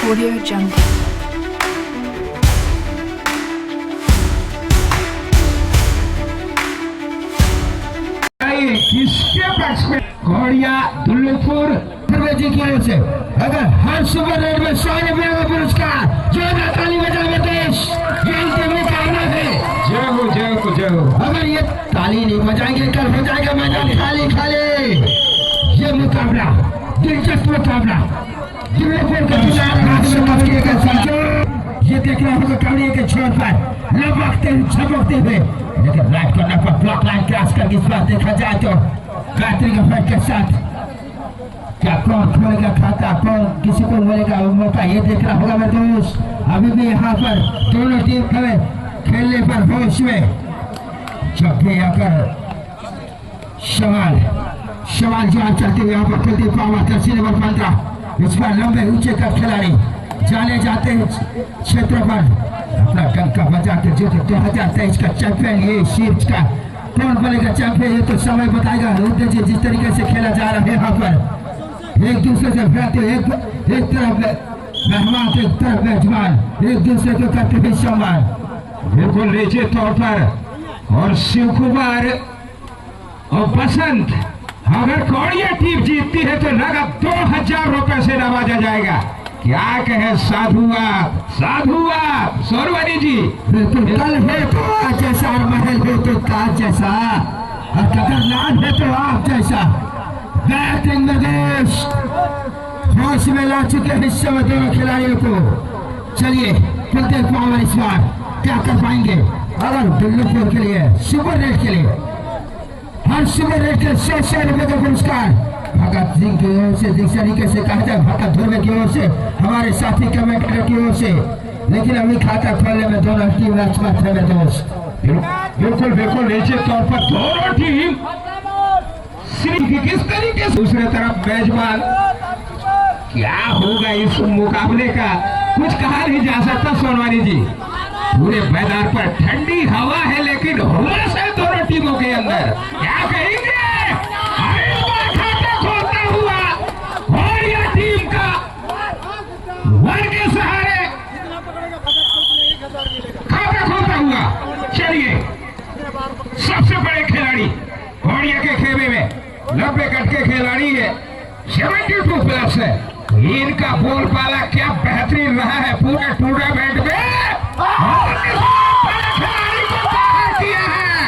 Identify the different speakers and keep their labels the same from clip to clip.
Speaker 1: Audio Jungle।
Speaker 2: किसके पक्ष में घोड़िया दुल्लुपुर जी की ओर से अगर हर सुपर रेट में 100 रुपये का पुरस्कार जोरदार ताली बजावे देश ये इनके मुकाबला है। जय हो जय हो जय हो। अगर ये ताली नहीं बजाएंगे कल हो जाएगा मैदान खाली खाली। ये मुकाबला दिलचस्प मुकाबला दुल्लुपुर के ये देखना होगा कवड़िया के छोर पर लपकते छपकते हुए, लेकिन राइट करना पर ब्लॉक लाइन क्रॉस करके इस बार देखा जाए तो गायत्री का फाइट के साथ क्या कौन खोलेगा खाता, कौन किसी को मिलेगा मौका, ये देखना होगा मेरे दोस्त। अभी भी यहाँ पर दोनों टीम खेलने पर होश में। जब भी अगर सवाल जवाब चलते हुए यहाँ पर कुलदीप पावा जर्सी नंबर 15 इस बार लंबे ऊंचे कद खिलाड़ी जाने जाते हैं क्षेत्र पर अपना डंका बजा के जो 2023 का चैंपियन ये शीर्ष का कौन बनेगा चैंपियन, ये तो समय बताएगा। रुद्र जी जिस तरीके से खेला जा रहा है यहाँ पर एक दूसरे से भिड़ाते एक तरफ मेहमान एक तरफ मेजबान एक दूसरे को करते हुए सम्मान बिल्कुल निश्चित तौर पर। और शिव कुमार और बसंत अगर कौड़िया टीम जीतती है तो नगद 2000 रुपए से नवाजा जाएगा। क्या कहे साधु आप सोरवानी जी। बिल्कुल कल है तो आज जैसा और महल है तो ताज जैसा और कदरदान है तो आप जैसा। बैटिंग में देश होश में ला चुके हिस्से में दोनों खिलाड़ियों को। चलिए कुलदीप पावर इस बार क्या कर पाएंगे। अगर दुल्लुपुर के लिए सुपर रेट के लिए हर सुपर रेट के 100 रुपए का पुरस्कार भगत सिंह की ओर से, जिस तरीके से कहा जाए भगत धुर्वे की ओर से, हमारे साथी कमेंटेटर की ओर से। लेकिन अभी खाता खोलने में दोनों टीम राजपथ है मेरे दोस्त। बिल्कुल निश्चित तौर पर दोनों टीम किस तरीके से। दूसरे तरफ मेजबान क्या होगा इस मुकाबले का कुछ कहा नहीं जा सकता सोनवानी जी। पूरे मैदान पर ठंडी हवा है लेकिन हुमस है दोनों टीमों के अंदर। क्या कहेंगे के सहारे खाता खोलता हुआ। चलिए सबसे बड़े खिलाड़ी घोड़िया के खेमे में 90 कट के खिलाड़ी है, 72 प्लस है। इनका बोलबाला क्या बेहतरीन रहा है पूरे टूर्नामेंट में। खिलाड़ी को बाहर किया है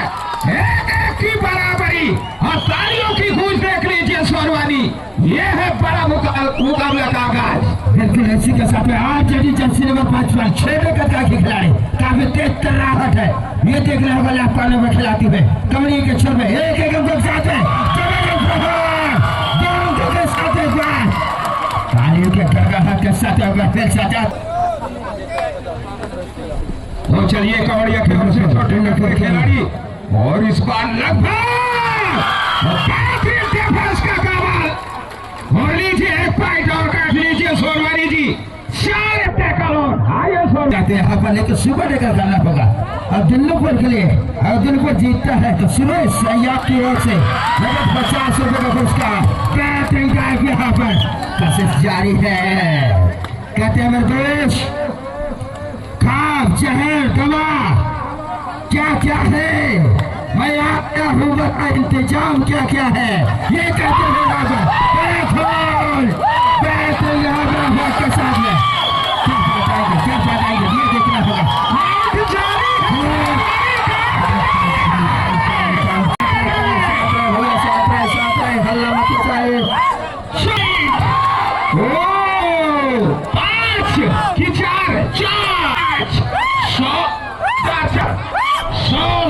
Speaker 2: एक की बराबरी और तालियों की गूंज देख लीजिए सोरवानी। ये है बड़ा मुकाबला का आगाज। बिल्कुल इसी के साथ में आज जर्सी नंबर 5 पर 6 कद की खिलाड़ी काफी तेज तर्राहट है। ये देखने होगा लापाने में खिलाती हुए कमरी के छोर में एक अंक साथ है तालियों के गड़गड़ाहट के साथ तो चलिए कवड़िया के हमसे छोटे खिलाड़ी और इस बार लगभग का कमाल और लीजिए एक पॉइंट और काट लीजिए सोनवानी जी। 4 टैकल और आइए सोन जाते हैं यहाँ पर, लेकिन सुपर टैकल करना होगा। और दुल्लुपुर के लिए अगर दुल्लुपुर जीतता है तो सुरेश सैयद की ओर से 50 रुपए का पुरस्कार। बैटिंग ड्राइव यहाँ पर कोशिश जारी है। कहते हैं मेरे दोस्त खाब जहर दवा क्या है मैं आपका हूँ का इंतजाम क्या है ये कहते हैं के साथ में क्या बताएंगे ये देखना होगा।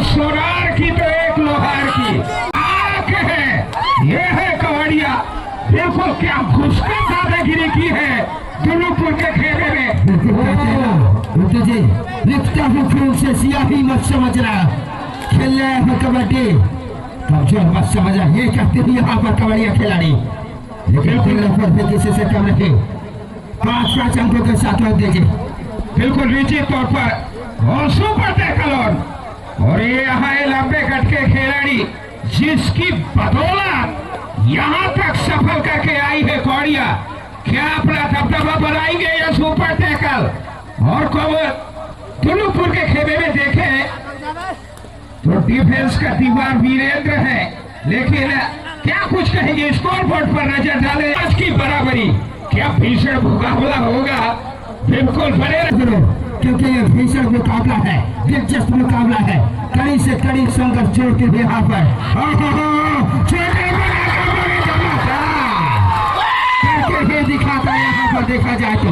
Speaker 2: सोनार की तो एक लोहार की आंख है। ये है कवड़िया। देखो क्या घुसकर दादागिरी की है दुल्लुपुर के खेमे में। जी लिखता हूँ खून से सियाही मत समझना, खेल रहे हैं कबड्डी कमजोर मत समझना, ये कहते हैं यहाँ पर कवड़िया खिलाड़ी। लेकिन दुल्लुपुर में किसी से कम नहीं 5 अंकों के साथ में दीजिए बिल्कुल निश्चित तौर पर। और सुपर टैकल और ये यहाँ लंबे कट के खिलाड़ी जिसकी बदौलत यहाँ तक सफल करके आई है कौड़िया। क्या अपना दबदबा बनाएंगे या सुपर टैकल? और दुल्लूपुर के खेमे में देखे तो डिफेंस का दीवार वीरेंद्र है, लेकिन क्या कुछ कहेंगे स्कोर बोर्ड पर नजर डाले। आज की बराबरी, क्या भीषण मुकाबला होगा? बिल्कुल बने रहो, क्योंकि ये भीषण मुकाबला है, दिलचस्प मुकाबला है। कड़ी से कड़ी संघर्ष छोड़ते हुए यहाँ पर दिखाता है। यहाँ पर देखा जाए तो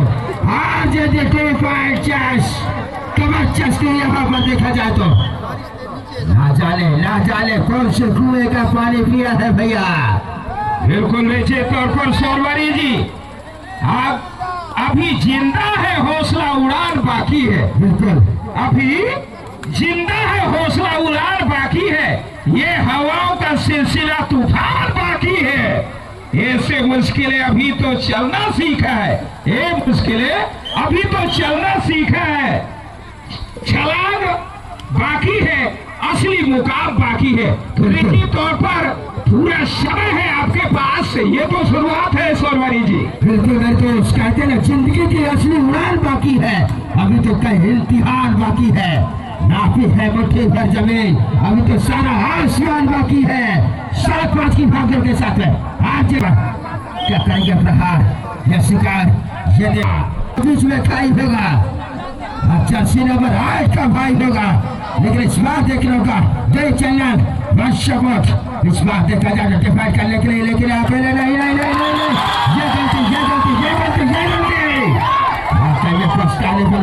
Speaker 2: आज यहाँ पर देखा जाए तो ना जाने कौन से कुएं का पानी पिया है भैया। बिल्कुल निश्चित तौर पर सोनवारी जी, आप अभी जिंदा है, हौसला उड़ान बाकी है। बिल्कुल अभी जिंदा है, हौसला उड़ान बाकी है। ये हवाओं का सिलसिला तूफान बाकी है। ऐसे मुश्किलें अभी तो चलना सीखा है, ये मुश्किलें अभी तो चलना सीखा है। छलांग बाकी है, असली मुकाम बाकी है। तो निश्चित तौर पर पूरा समय है आपके पास, ये तो शुरुआत है सोनवारी जी। बिल्कुल बिल्कुल, कहते ना जिंदगी की असली उड़ान बाकी है, अभी तो कई इम्तिहान बाकी है। नाफी है मुट्ठी भर जमीन, अभी तो सारा आसमान बाकी है। 5.5 की भागदौड़ के साथ है आज क्या करेंगे प्रहार या शिकार, ये बीच में खाई होगा। अच्छा नंबर 8 का भाई होगा, लेकिन इस बार देखने का दे चलना इस बार देखा जाए डिफाइट करने के लिए, लेकिन अकेले नहीं नहीं नहीं नहीं ये गलती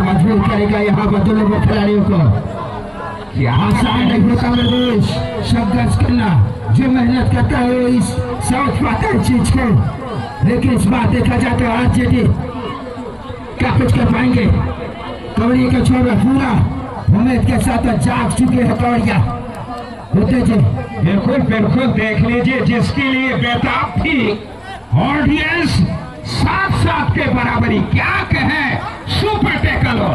Speaker 2: मजबूर करेगा यहाँ पर दोनों खिलाड़ियों को। क्या आसान नहीं होता देश संघर्ष करना, जो मेहनत करता है इस समझ पाता है चीज को, लेकिन इस बार देखा जाए तो आज जेडी क्या कुछ कर पाएंगे। कवड़िया का छोरा पूरा उम्मीद के साथ जाग चुके हैं कवड़िया। बिल्कुल बिल्कुल देख लीजिए, जिसके लिए बेताब थी ऑडियंस, 7-7 के बराबरी, क्या कहें सुपर टैकल हो।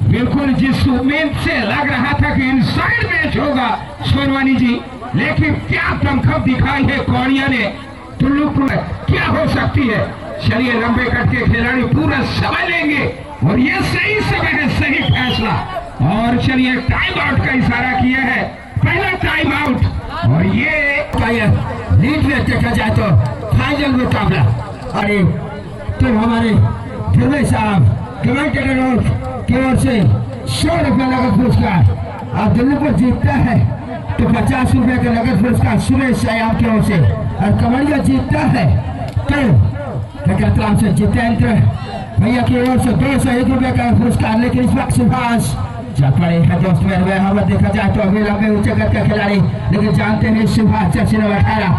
Speaker 2: बिल्कुल जिस उम्मीद से लग रहा था कि इनसाइड मैच होगा सोनवानी जी, लेकिन क्या दमखम दिखाई है कौड़िया ने। दुल्लूपुर क्या हो सकती है। चलिए लंबे कट के खिलाड़ी पूरा समय लेंगे और ये सही समय है, सही फैसला। और चलिए टाइम आउट का इशारा किया है, पहला टाइम आउट। और ये लीड में देखा जाए तो फाइनल मुकाबला। अरे तो हमारे धर्मे साहब कमेंटेटर की ओर से 100 रुपये नगद पुरस्कार। अब दुल्लूपुर जीतता है तो 50 रुपये का नगद पुरस्कार सुरेश आयाम की ओर से, और कमरिया जीतता है तो से जितेंद्र भैया की ओर से 201 रुपये का पुरस्कार। लेकिन इस वक्त सुभाष जा पड़े है दोस्त मेरे हवा देखा जाए तो अभी लंबे ऊंचे कद का खिलाड़ी, लेकिन जानते हैं सुभाष जर्सी नंबर 18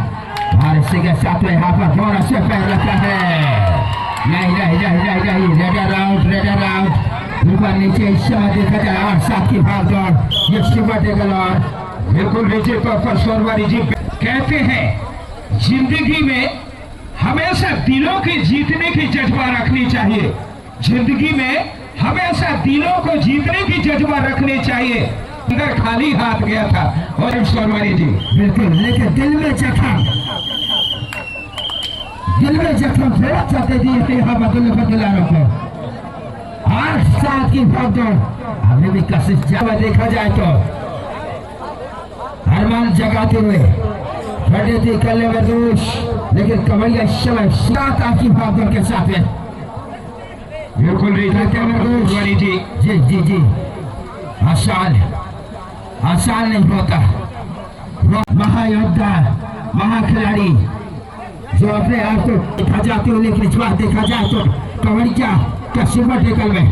Speaker 2: और इसी के साथ में यहाँ पर गौरव से पैर रखा है। नहीं रेडर आउट ऊपर नीचे इस समय देखा जाए और 7 की भाग दौड़, ये सुपर टेकल और बिल्कुल नीचे तौर पर सोनवारी जी कहते हैं जिंदगी में हमेशा दिलों की जीतने की जज्बा रखनी चाहिए। जिंदगी में हमेशा दिलों को जीतने की जज्बा रखनी चाहिए। अंदर खाली हाथ गया था और सोनवारी जी बिल्कुल, लेकिन दिल में जख्म थोड़ा चाहते थे यहाँ बदलारों को। 8-7 की भागदौड़ अभी भी कशिश जावा देखा जाए तो अरमान जगाते हुए खड़े थे कल्ले में दोष, लेकिन कवैया इस समय 7-8 की भागदौड़ के साथ है। बिल्कुल जी आसान नहीं होता। महायोद्धा महाखिलाड़ी जो अपने आप को देखा जाते हो, लेकिन इस बार देखा जाए तो कवड़िया का सुपर टेकल में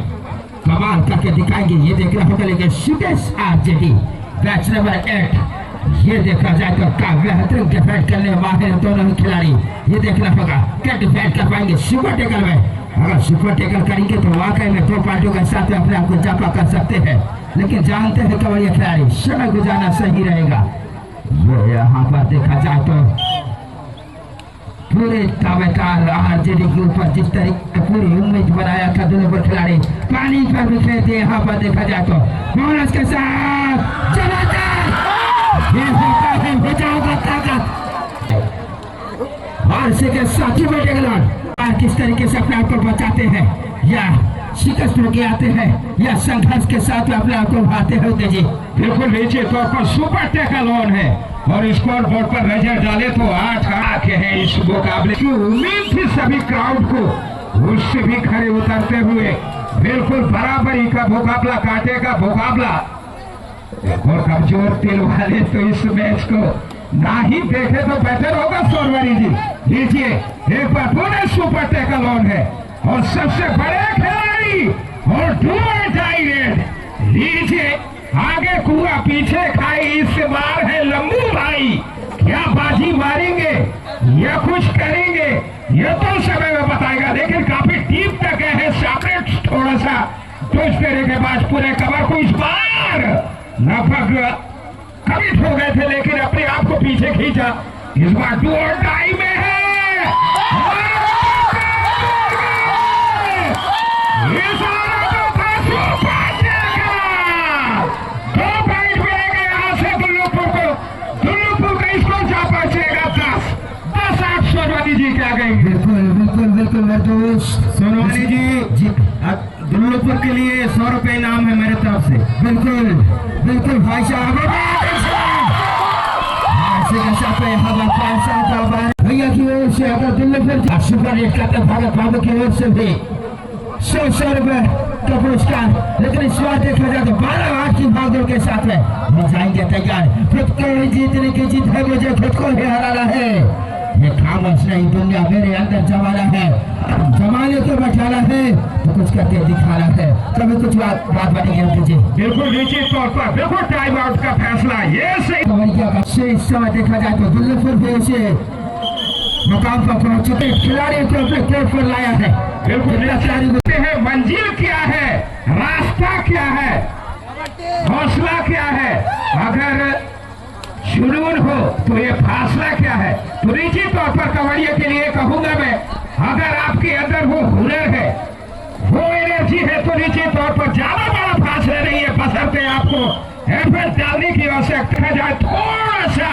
Speaker 2: कमाल करके दिखाएंगे, ये देखना होगा। लेकिन सुरेश आरजेडी बैच नंबर 8, ये देखा जाए तो क्या बेहतरीन डिफेंड करने माहिर दोनों ही खिलाड़ी, ये देखना होगा क्या डिफेंड कर पाएंगे सुपर टेकल में। अगर सुपर टेकल करेंगे तो वाकई में 2 पार्टियों के साथ अपने आप को जापा कर सकते हैं, लेकिन जानते हैं कवड़िया खिलाड़ी समय गुजारना सही रहेगा। ये यहाँ पर देखा जाए तो पूरे दावेदार आरजेडी के ऊपर जिस तरीके पूरी उम्मीद बनाया था दोनों पर खिलाड़ी पानी पर बिखरे थे। यहाँ पर देखा जाए तो बोनस के साथ ये होता है बचाव का ताकत और इसी के साथ ही बैठे किस तरीके से अपने आप को बचाते हैं या शिकस्त होके आते हैं या संघर्ष के साथ अपने आप को उभारते होते जी।
Speaker 1: बिल्कुल नीचे तौर पर सुपर टैकल ऑन है और स्कोर बोर्ड पर नजर डाले तो 8 आंख है इस मुकाबले की। उम्मीद थी सभी क्राउड को, उससे भी खड़े उतरते हुए बिल्कुल बराबरी का मुकाबला, कांटे का मुकाबला। और कमजोर दिल वाले तो इस मैच को ना ही देखे तो बेहतर होगा। सोनवारी जी लीजिए एक बार पूरे सुपर टैकल ऑन है और सबसे बड़े खिलाड़ी और डू और डाई रेड लीजिए। आगे कुआ पीछे खाई, इस बार है लंबू भाई। क्या बाजी मारेंगे या कुछ करेंगे ये तो समय में बताएगा, लेकिन काफी डीप तक है सामने। थोड़ा सा टच फेरे के बाद पूरे कवर को इस बार लगभग कमिट हो गए थे, लेकिन अपने आप को पीछे खींचा। इस बार डू और डाई में है। जी क्या कहेंगे?
Speaker 2: बिल्कुल बिल्कुल बिल्कुल मेरे दोस्त
Speaker 1: सोनवानी जी दुल्लुपुर के लिए 100 रुपए इनाम है मेरे तरफ से।
Speaker 2: बिल्कुल बिल्कुल भाई साहब भैया की ओर से अगर दुल्लुपुर सुपर हिट करते भारत बाबू की ओर से भी 100 रुपए का पुरस्कार। लेकिन इस बार देखा जाए तो 12-8 की भागदौड़ के साथ में जाएंगे तैयार। खुद को ही जीतने की जीत है, मुझे खुद को ही हराना है। ये खामोश नहीं, दुनिया मेरे अंदर जमाना है, जमाने को बैठाना है तो कुछ करके दिखाना है, कभी कुछ बात बनेगी जी।
Speaker 1: बिल्कुल निश्चित तौर पर बिल्कुल टाइम आउट का फैसला ये सही।
Speaker 2: इस समय देखा जाए तो दुल्लुपुर भी उसे मुकाम पर पहुंच चुके खिलाड़ियों को अपने कोर्ट पर लाया है।
Speaker 1: बिल्कुल है मंजिल क्या है, रास्ता क्या है, हौसला क्या है, अगर जुनून हो तो ये फासला क्या है। तो निश्चित तौर पर कबड्डी के लिए कहूंगा मैं, अगर आपके अंदर वो हुनर है, वो एनर्जी है तो निश्चित तौर पर ज्यादा बड़ा फासला नहीं है, बशर्ते आपको एफर्ट डालने की आवश्यकता है। जाए थोड़ा सा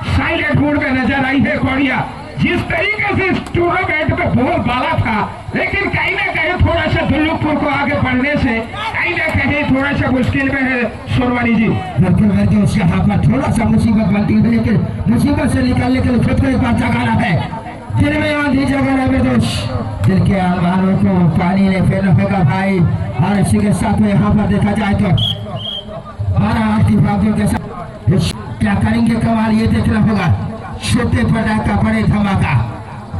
Speaker 1: साइलेंट मूड में नजर आई है कौड़िया। जिस तरीके से इस टूर्नामेंट में बहुत बाला था, लेकिन कहीं ना कहीं थोड़ा सा दुल्लुपुर को आगे बढ़ने से कहीं ना कहीं थोड़ा सा मुश्किल में है सोनवानी जी।
Speaker 2: बिल्कुल उसके हाथ में थोड़ा सा मुसीबत बनती है, लेकिन मुसीबत से निकालने के लिए खुद को एक बार जगाना है। दिल में आंधी जगाना है दोस्त, दिल के आलमानों को पानी ने फेरना होगा भाई। और इसी के साथ में यहाँ पर देखा जाए तो 12-8 की भागदौड़ के साथ क्या करेंगे कमाल, ये देखना होगा। छोटे पटाखा बड़े धमाका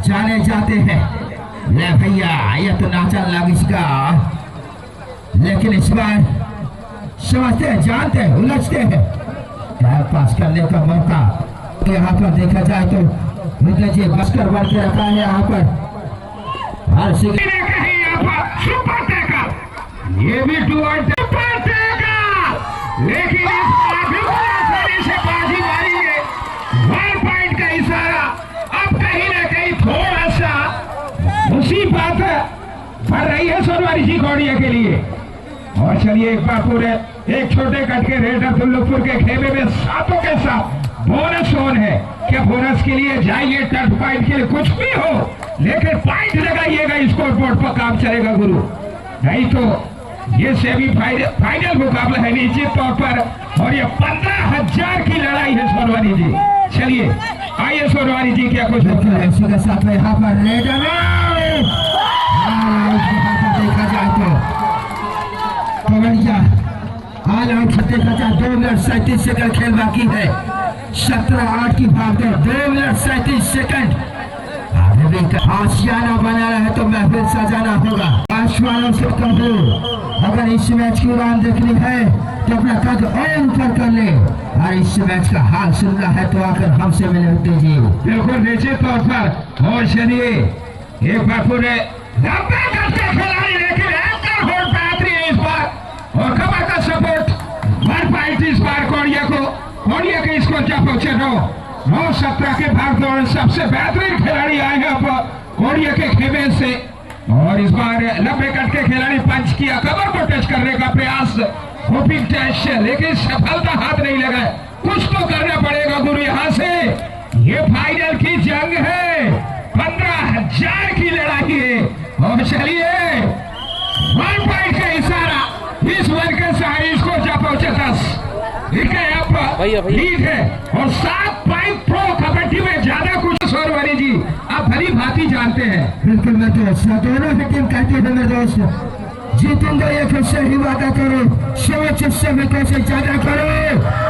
Speaker 2: जाने जाते हैं। ले भैया ये तो नाचा लग इसका, लेकिन इस बार समझते हैं, जानते हैं, उलझते हैं। पास करने का मौका यहाँ पर देखा जाए तो जी बस्कर बढ़ के रखा है यहाँ पर। हर
Speaker 1: सुपर टैकल ये भी सुपर टैकल, लेकिन से बाजी मारी है। 1 पॉइंट का इशारा अब कहीं ना कहीं थोड़ा सा मुसीबत बढ़ रही है सोनवारी जी कौड़िया के लिए। और चलिए एक बार पूरे एक छोटे कट के रेडर दुल्लुपुर के खेमे में सातों के साथ बोनस ऑन है। क्या बोनस के लिए जाइए, टर्फ पॉइंट के लिए कुछ भी हो, लेकिन पॉइंट लगाइएगा, स्कोर बोर्ड पर काम चलेगा गुरु, नहीं तो ये सेमी फाइनल मुकाबला है निश्चित तौर पर। और ये 15,000 की लड़ाई है सोनवानी जी। चलिए आइए सोनवानी जी क्या कुछ
Speaker 2: के साथ में यहाँ पर रेडर देखा जाए तो कबड्डिया ऑल आउट देखा जाए 2 मिनट 37 सेकंड खेल बाकी है। 17-8 की भागदौड़, 2 मिनट 37 सेकंड। आशियाना बनाना है तो महफिल सजाना होगा। आशवानों से कहूँ अगर इस मैच की उड़ान देखनी है तो अपना कद और ऊपर कर ले, और इस मैच का हाल सुनना है तो आकर हमसे मिले होते जी।
Speaker 1: बिल्कुल निश्चित तौर पर। और चलिए एक बार पूरे लंबे करते खिलाड़ी, लेकिन एंकर होल्ड बेहतरीन है इस बार और कमर का सपोर्ट 1 पॉइंट इस बार कौड़िया को। कौड़िया के इसको जब पहुंचे 9-17 के भागदौड़ सबसे बेहतरीन खिलाड़ी आए हैं अब कौड़िया के खेमे से। और इस बार लंबे कट के खिलाड़ी पंच किया, कमर को टच करने का प्रयास, होपिंग टच, लेकिन सफलता हाथ नहीं लगा। कुछ तो करना पड़ेगा गुरु यहाँ से। ये फाइनल की जंग है, 15,000 की लड़ाई है। और चलिए 1 पॉइंट का इशारा इस वर्ग के सारे स्कोर जा पहुंचे 10
Speaker 3: भैया।
Speaker 1: लीड है और 7 पॉइंट प्रो कबड्डी में ज्यादा कुछ सोरवारी जी आप भली भांति जानते हैं।
Speaker 2: बिल्कुल मेरे दोस्त, दोनों की टीम कहती है मेरे दोस्त जीतेंगे एक सही वादा करो, सोच समय कैसे ज्यादा करो,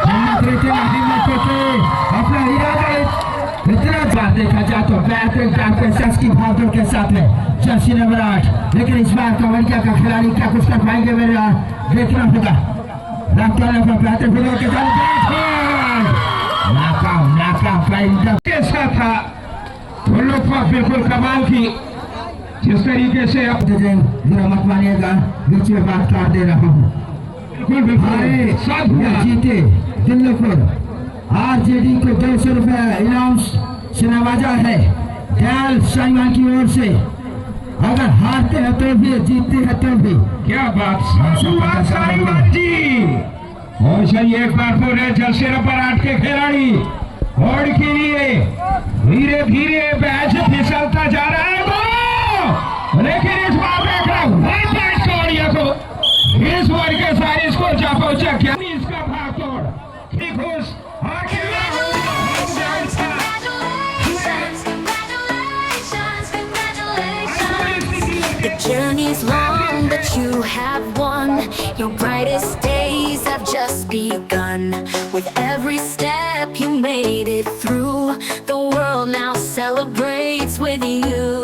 Speaker 2: हिम्मत रखो, अपना इरादा इतना बात देखा जाए तो बैट की भागदौड़ के साथ है जर्सी नंबर 8, लेकिन इस बार कवरिया का खिलाड़ी क्या कुछ कर पाएंगे मेरे देखना होगा।
Speaker 1: के साथ था वो लोग बिल्कुल कमाल की जिस तरीके से अब
Speaker 2: मत मानिएगा, बीच में बात कर दे रहा हूँ।
Speaker 1: बिल्कुल सब
Speaker 2: जीते दिल्ली को आरजेडी को 200 रुपया इनाम से नवाजा है दयाल साइमान की ओर से। अगर हारते हैं तो भी, जीतते हैं तो भी।
Speaker 1: क्या बात साइमन जी। और सही एक बार पूरे जर्सी नंबर 8 के खिलाड़ी और के लिए धीरे धीरे बैच फिसलता जा रहा है लेकिन इस बार देख रहा हूँ इस वर्ग के सारे इसको जा पहुंचा क्या इसका भाग तोड़ ठीक खुश
Speaker 4: The journey's long, but you have won. Your brightest days have just begun. With every step you made it through, the world now celebrates with you.